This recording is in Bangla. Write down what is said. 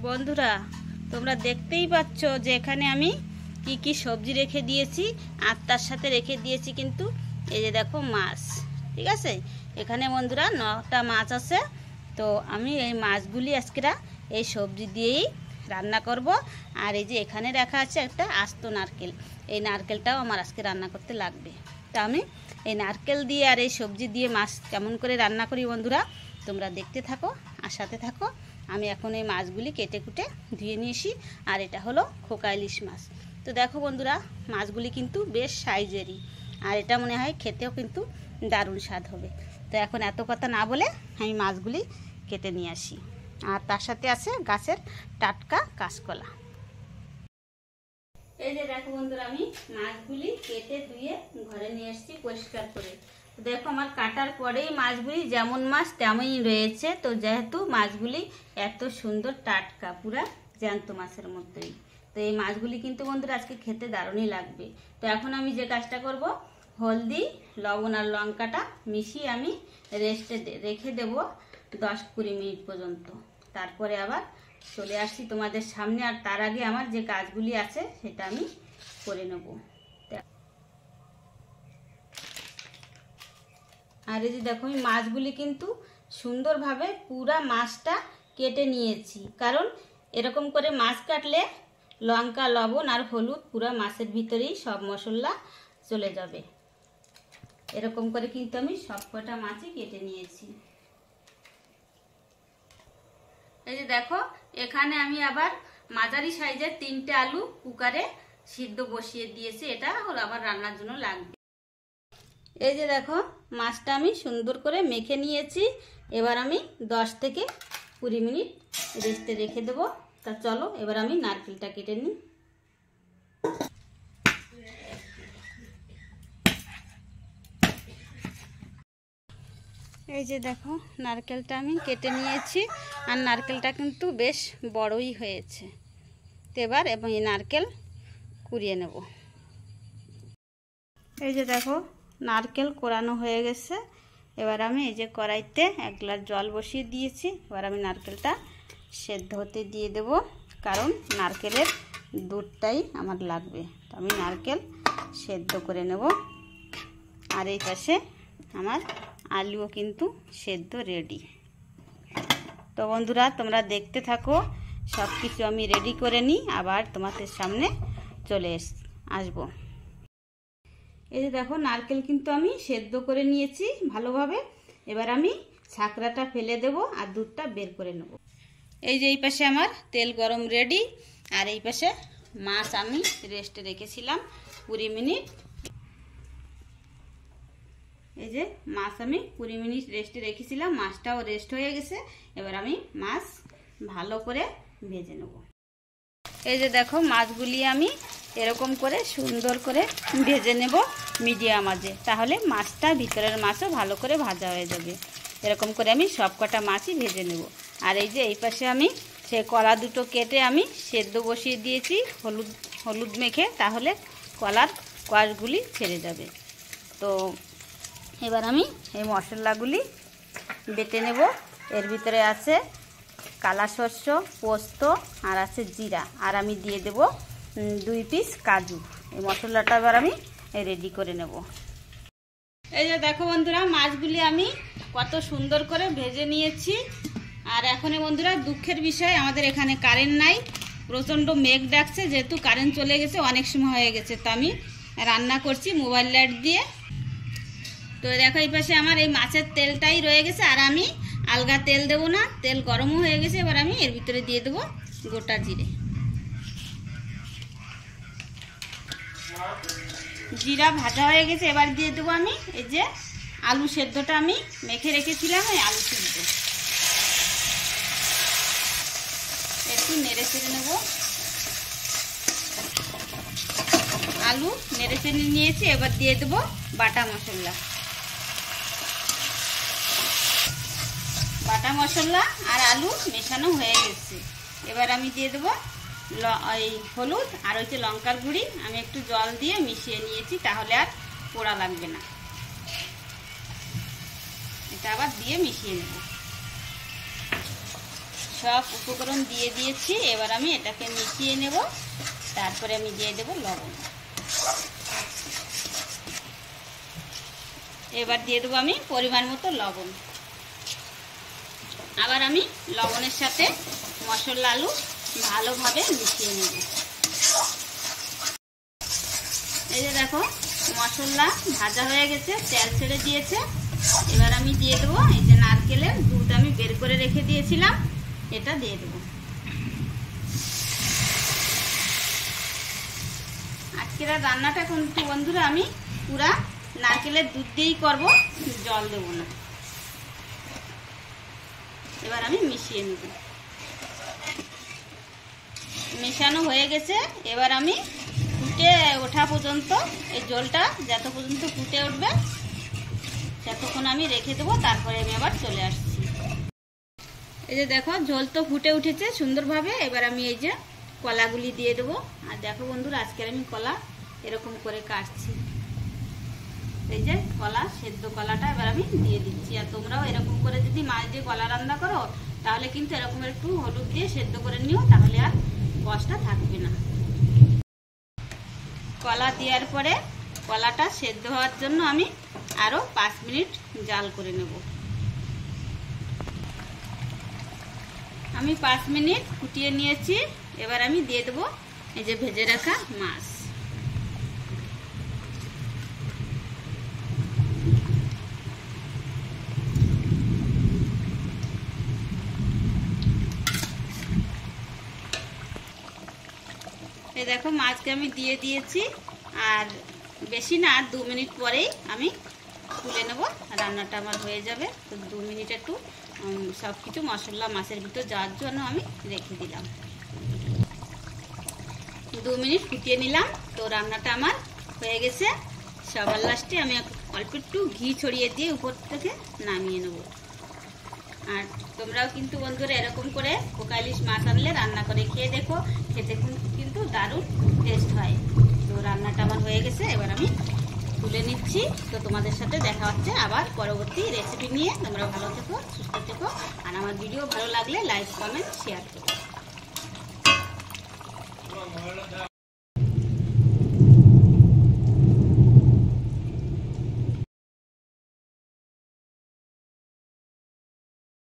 বন্ধুরা, তোমরা দেখতেই পাচ্ছ যে এখানে আমি কি কি সবজি রেখে দিয়েছি, আর তার সাথে রেখে দিয়েছি কিন্তু এই যে দেখো মাছ। ঠিক আছে, এখানে বন্ধুরা 9টা মাছ আছে। তো আমি এই মাছগুলি আজকেরা এই সবজি দিয়েই রান্না করব। আর এই যে এখানে রাখা আছে একটা আস্ত নারকেল, এই নারকেলটাও আমার আজকে রান্না করতে লাগবে। তা আমি এই নারকেল দিয়ে আর এই সবজি দিয়ে মাছ কেমন করে রান্না করি বন্ধুরা তোমরা দেখতে থাকো আর সাথে থাকো। আমি এখন এই মাছগুলি কেটে কুটে ধুয়ে নিয়েছি, আর এটা হলো খোকা ইলিশ মাছ। তো দেখো বন্ধুরা, মাছগুলি কিন্তু বেশ সাইজেরই, আর এটা মনে হয় খেতেও কিন্তু দারুণ স্বাদ হবে। তো এখন এত কথা না বলে আমি মাছগুলি কেটে নিয়ে আসি, আর তার সাথে আছে গাছের টাটকা কাঁচকলা। এই যে দেখো বন্ধুরা, আমি মাছগুলি কেটে ধুয়ে ঘরে নিয়ে এসেছি পরিষ্কার করে। দেখো আমার কাটার পরেই মাছগুলি যেমন মাছ তেমনই রয়েছে। তো যেহেতু মাছগুলি এত সুন্দর টাটকা, পুরা জ্যান্ত মাছের মতোই, তো এই মাছগুলি কিন্তু বন্ধুরা আজকে খেতে দারুণই লাগবে। তো এখন আমি যে কাজটা করব, হলদি, লবণ আর লঙ্কাটা মিশিয়ে আমি রেস্টে রেখে দেব 10-20 মিনিট পর্যন্ত। তারপরে আবার চলে আসছি তোমাদের সামনে, আর তার আগে আমার যে কাজগুলি আছে সেটা আমি করে নেব। আর এই যে দেখো, আমি মাছগুলি কিন্তু সুন্দরভাবে পুরা মাছটা কেটে নিয়েছি, কারণ এরকম করে মাছ কাটলে লঙ্কা, লবণ আর হলুদ পুরা মাছের ভিতরেই সব মশলা চলে যাবে। এরকম করে কিন্তু আমি সবকটা মাছই কেটে নিয়েছি। এই যে দেখো, এখানে আমি আবার মাঝারি সাইজের 3টে আলু কুকারে সিদ্ধ বসিয়ে দিয়েছি, এটা হলো আবার রান্নার জন্য লাগবে। এই যে দেখো, মাছটা আমি সুন্দর করে মেখে নিয়েছি। এবার আমি 10-20 মিনিট রেস্টে রেখে দেবো। তা চলো এবার আমি নারকেলটা কেটে নিই। এই যে দেখো, নারকেলটা আমি কেটে নিয়েছি, আর নারকেলটা কিন্তু বেশ বড়ই হয়েছে। তো এবার এবং এই নারকেল কুড়িয়ে নেব। এই যে দেখো, নারকেল কোরানো হয়ে গেছে। এবার আমি এই যে কড়াইতে 1 গ্লাস জল বসিয়ে দিয়েছি। এবার আমি নারকেলটা সেদ্ধ হতে দিয়ে দেব, কারণ নারকেলের দুধটাই আমার লাগবে। তো আমি নারকেল সেদ্ধ করে নেব। আর এই পাশে আমার আলুও কিন্তু সেদ্ধ রেডি। তো বন্ধুরা, তোমরা দেখতে থাকো, সব কিছু আমি রেডি করে নিই, আবার তোমাদের সামনে চলে আসবো। এই যে দেখো, নারকেল কিন্তু আমি সেদ্ধ করে নিয়েছি ভালোভাবে। এবার আমি ছাকরাটা ফেলে দেব আর দুধটা বের করে নেব। এই যে এই পাশে আমার তেল গরম রেডি, আর এই পাশে মাছ আমি রেস্টে রেখেছিলাম 20 মিনিট। এই যে মাছ আমি 20 মিনিট রেস্টে রেখেছিলাম, মাছটাও রেস্ট হয়ে গেছে। এবার আমি মাছ ভালো করে ভেজে নেব। এই যে দেখো, মাছগুলি আমি এরকম করে সুন্দর করে ভেজে নেব মিডিয়াম আঁচে, তাহলে মাছটা ভিতরের মাছও ভালো করে ভাজা হয়ে যাবে। এরকম করে আমি সবকটা মাছই ভেজে নেব। আর এই যে এই পাশে আমি সেই কলা দুটো কেটে আমি সেদ্ধ বসিয়ে দিয়েছি হলুদ মেখে, তাহলে কলার কোয়াশগুলি ছেড়ে যাবে। তো এবার আমি এই মশলাগুলি বেটে নেব। এর ভিতরে আছে কালা সর্ষ, পোস্ত আর আছে জিরা, আর আমি দিয়ে দেব 2 পিস কাজু। এই মশলাটা এবার আমি রেডি করে নেব। এই যে দেখো বন্ধুরা, মাছগুলি আমি কত সুন্দর করে ভেজে নিয়েছি। আর এখন বন্ধুরা, দুঃখের বিষয়, আমাদের এখানে কারেন্ট নাই, প্রচণ্ড মেঘ ডাকছে। যেহেতু কারেন্ট চলে গেছে, অনেক সময় হয়ে গেছে, তো আমি রান্না করছি মোবাইল লাইট দিয়ে। তো দেখো, এই পাশে আমার এই মাছের তেলটাই রয়ে গেছে, আর আমি আলগা তেল দেবো না, তেল গরমও হয়ে গেছে। এবার আমি এর ভিতরে দিয়ে দেবো গোটা জিরে। জিরা ভাজা হয়ে গেছে, এবার দিয়ে দেবো আমি এই যে আলু সেদ্ধটা আমি মেখে রেখেছিলাম, এই আলু সেদ্ধ একটু নেড়ে চেড়ে নেব। আলু নেড়ে চেড়ে নিয়েছি, এবার দিয়ে দেবো বাটা মশলা। বাটা মশলা আর আলু মেশানো হয়ে গেছে। এবার আমি দিয়ে দেবো এই হলুদ আর ওই যে লঙ্কার গুঁড়ি, আমি একটু জল দিয়ে মিশিয়ে নিয়েছি, তাহলে আর পোড়া লাগবে না। এটা আবার দিয়ে মিশিয়ে নেব। সব উপকরণ দিয়ে দিয়েছি। এবার আমি এটাকে মিশিয়ে নেব। তারপরে আমি দিয়ে দেব লবণ। এবার দিয়ে দেবো আমি পরিমাণ মতো লবণ। আবার আমি লবণের সাথে মশলা আলু ভালোভাবে মিশিয়ে নেব। এই যে দেখো মশলা ভাজা হয়ে গেছে, তেল ছেড়ে দিয়েছে। এবার আমি দিয়ে দেবো এই যে নারকেলের দুধ আমি বের করে রেখে দিয়েছিলাম, এটা দিয়ে দেবো। আজকের রান্নাটা কিন্তু বন্ধুরা আমি পুরা নারকেলের দুধ দিয়েই করব, জল দেবো না। এবার আমি মিশিয়ে নেব। মেশানো হয়ে গেছে। এবার আমি ফুটে ওঠা পর্যন্ত, এই জলটা যত পর্যন্ত ফুটে উঠবে ততক্ষণ আমি রেখে দেবো। তারপরে আমি আবার চলে আসছি। এই যে দেখো ঝোল তো ফুটে উঠেছে সুন্দরভাবে। এবার আমি এই যে কলাগুলি দিয়ে দেবো। আর দেখো বন্ধুরা আজকে আমি কলা এরকম করে কাটছি। এই যে কলা, সেদ্ধ কলাটা এবার আমি দিয়ে দিচ্ছি। আর তোমরাও এরকম করে যদি মাছ দিয়ে কলা রান্না করো তাহলে কিন্তু এরকম একটু হলুদ দিয়ে সেদ্ধ করে নিও, তাহলে আর কষ্টটা থাকবে না। কলা দেওয়ার পরে কলাটা সেদ্ধ হওয়ার জন্য আমি আরও 5 মিনিট জাল করে নেব। আমি 5 মিনিট ফুটিয়ে নিয়েছি। এবার আমি দিয়ে দেবো এই যে ভেজে রাখা মাছ। এই দেখো মাছকে আমি দিয়ে দিয়েছি। আর বেশি না, 2 মিনিট পরেই আমি তুলে নেব। রান্নাটা আমার হয়ে যাবে। তো 2 মিনিট একটু সব কিছু মশলা মাছের ভিতর যাওয়ার জন্য আমি রেখে দিলাম। 2 মিনিট ফুটিয়ে নিলাম। তো রান্নাটা আমার হয়ে গেছে। সবার লাস্টে আমি অল্প একটু ঘি ছড়িয়ে দিয়ে উপর থেকে নামিয়ে নেব। আর তোমরাও কিন্তু বন্ধুরা এরকম করে পোকা ইলিশ মাছ আনলে রান্না করে খেয়ে দেখো, খেতে কিন্তু দারুণ টেস্ট হয়। তো রান্নাটা আমার হয়ে গেছে। এবার আমি তুলে নিচ্ছি। তো তোমাদের সাথে দেখা হচ্ছে আবার পরবর্তী রেসিপি নিয়ে। তোমরা ভালো থেকো, সুস্থ থেকো। আর আমার ভিডিও ভালো লাগলে লাইক, কমেন্ট, শেয়ার করো।